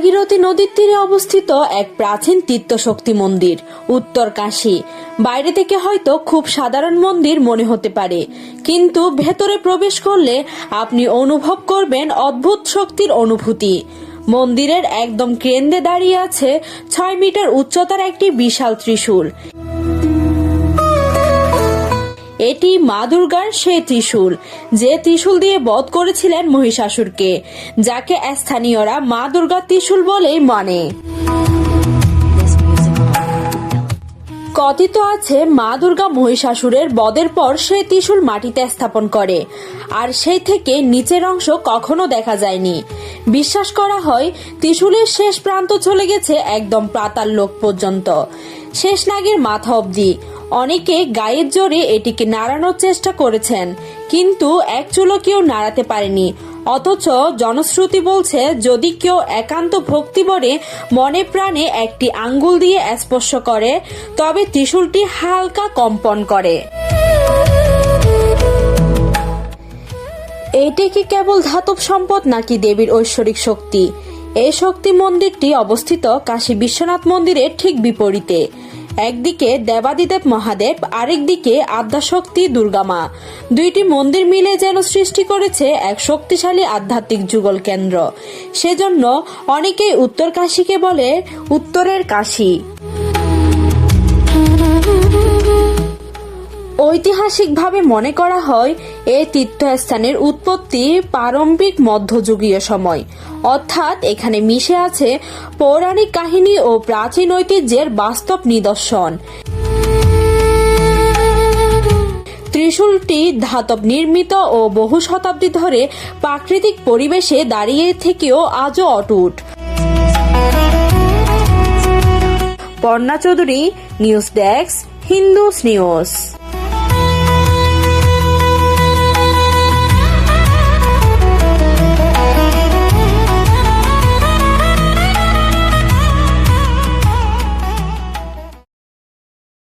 ভাগীরথী নদীর তীরে অবস্থিত এক প্রাচীন তীর্থশক্তি মন্দির উত্তর কাশী। বাইরে থেকে হয়তো খুব সাধারণ মন্দির মনে হতে পারে, কিন্তু ভেতরে প্রবেশ করলে আপনি অনুভব করবেন অদ্ভুত শক্তির অনুভূতি। মন্দিরের একদম কেন্দ্রে দাঁড়িয়ে আছে 6 মিটার উচ্চতার একটি বিশাল ত্রিশূল। এটি মা দুর্গার সেই ত্রিশূল, যে ত্রিশূল দিয়ে বধ করেছিলেন মহিষাসুরকে, যাকে স্থানীয়রা মা দুর্গার ত্রিশূল বলেই মানে। কথিত আছে মা দুর্গা মহিষাসুরের বধের পর সেই ত্রিশূল মাটিতে স্থাপন করে, আর সেই থেকে নিচের অংশ কখনো দেখা যায়নি। বিশ্বাস করা হয় ত্রিশূলের শেষ প্রান্ত চলে গেছে একদম পাতাল লোক পর্যন্ত, শেষ নাগের মাথা অবধি। অনেকে গায়ের জোরে এটিকে নাড়ানোর চেষ্টা করেছেন, কিন্তু এক চুলো কেউ নাড়াতে পারেনি। অথচ জনশ্রুতি বলছে যদি কেউ একান্ত ভক্তিভরে মনে প্রাণে একটি আঙ্গুল দিয়ে স্পর্শ করে, তবে ত্রিশূলটি হালকা কম্পন করে। এটি কি কেবল ধাতব সম্পদ নাকি দেবীর ঐশ্বরিক শক্তি? এই শক্তি মন্দিরটি অবস্থিত কাশী বিশ্বনাথ মন্দিরের ঠিক বিপরীতে। একদিকে দেবাদিদেব মহাদেব, আরেকদিকে আদ্যাশক্তি দুর্গামা। দুইটি মন্দির মিলে যেন সৃষ্টি করেছে এক শক্তিশালী আধ্যাত্মিক যুগল কেন্দ্র। সেজন্য অনেকেই উত্তর কাশীকে বলে উত্তরের কাশী। ঐতিহাসিকভাবে মনে করা হয় এই তীর্থস্থানের উৎপত্তি প্রারম্ভিক মধ্যযুগীয় সময়, অর্থাৎ এখানে মিশে আছে পৌরাণিক কাহিনী ও প্রাচীন ঐতিহ্যের বাস্তব নিদর্শন। ত্রিশূলটি ধাতব নির্মিত ও বহু শতাব্দী ধরে প্রাকৃতিক পরিবেশে দাঁড়িয়ে থেকেও আজও অটুট। Parna Chowdhury, news desk, Hindus news.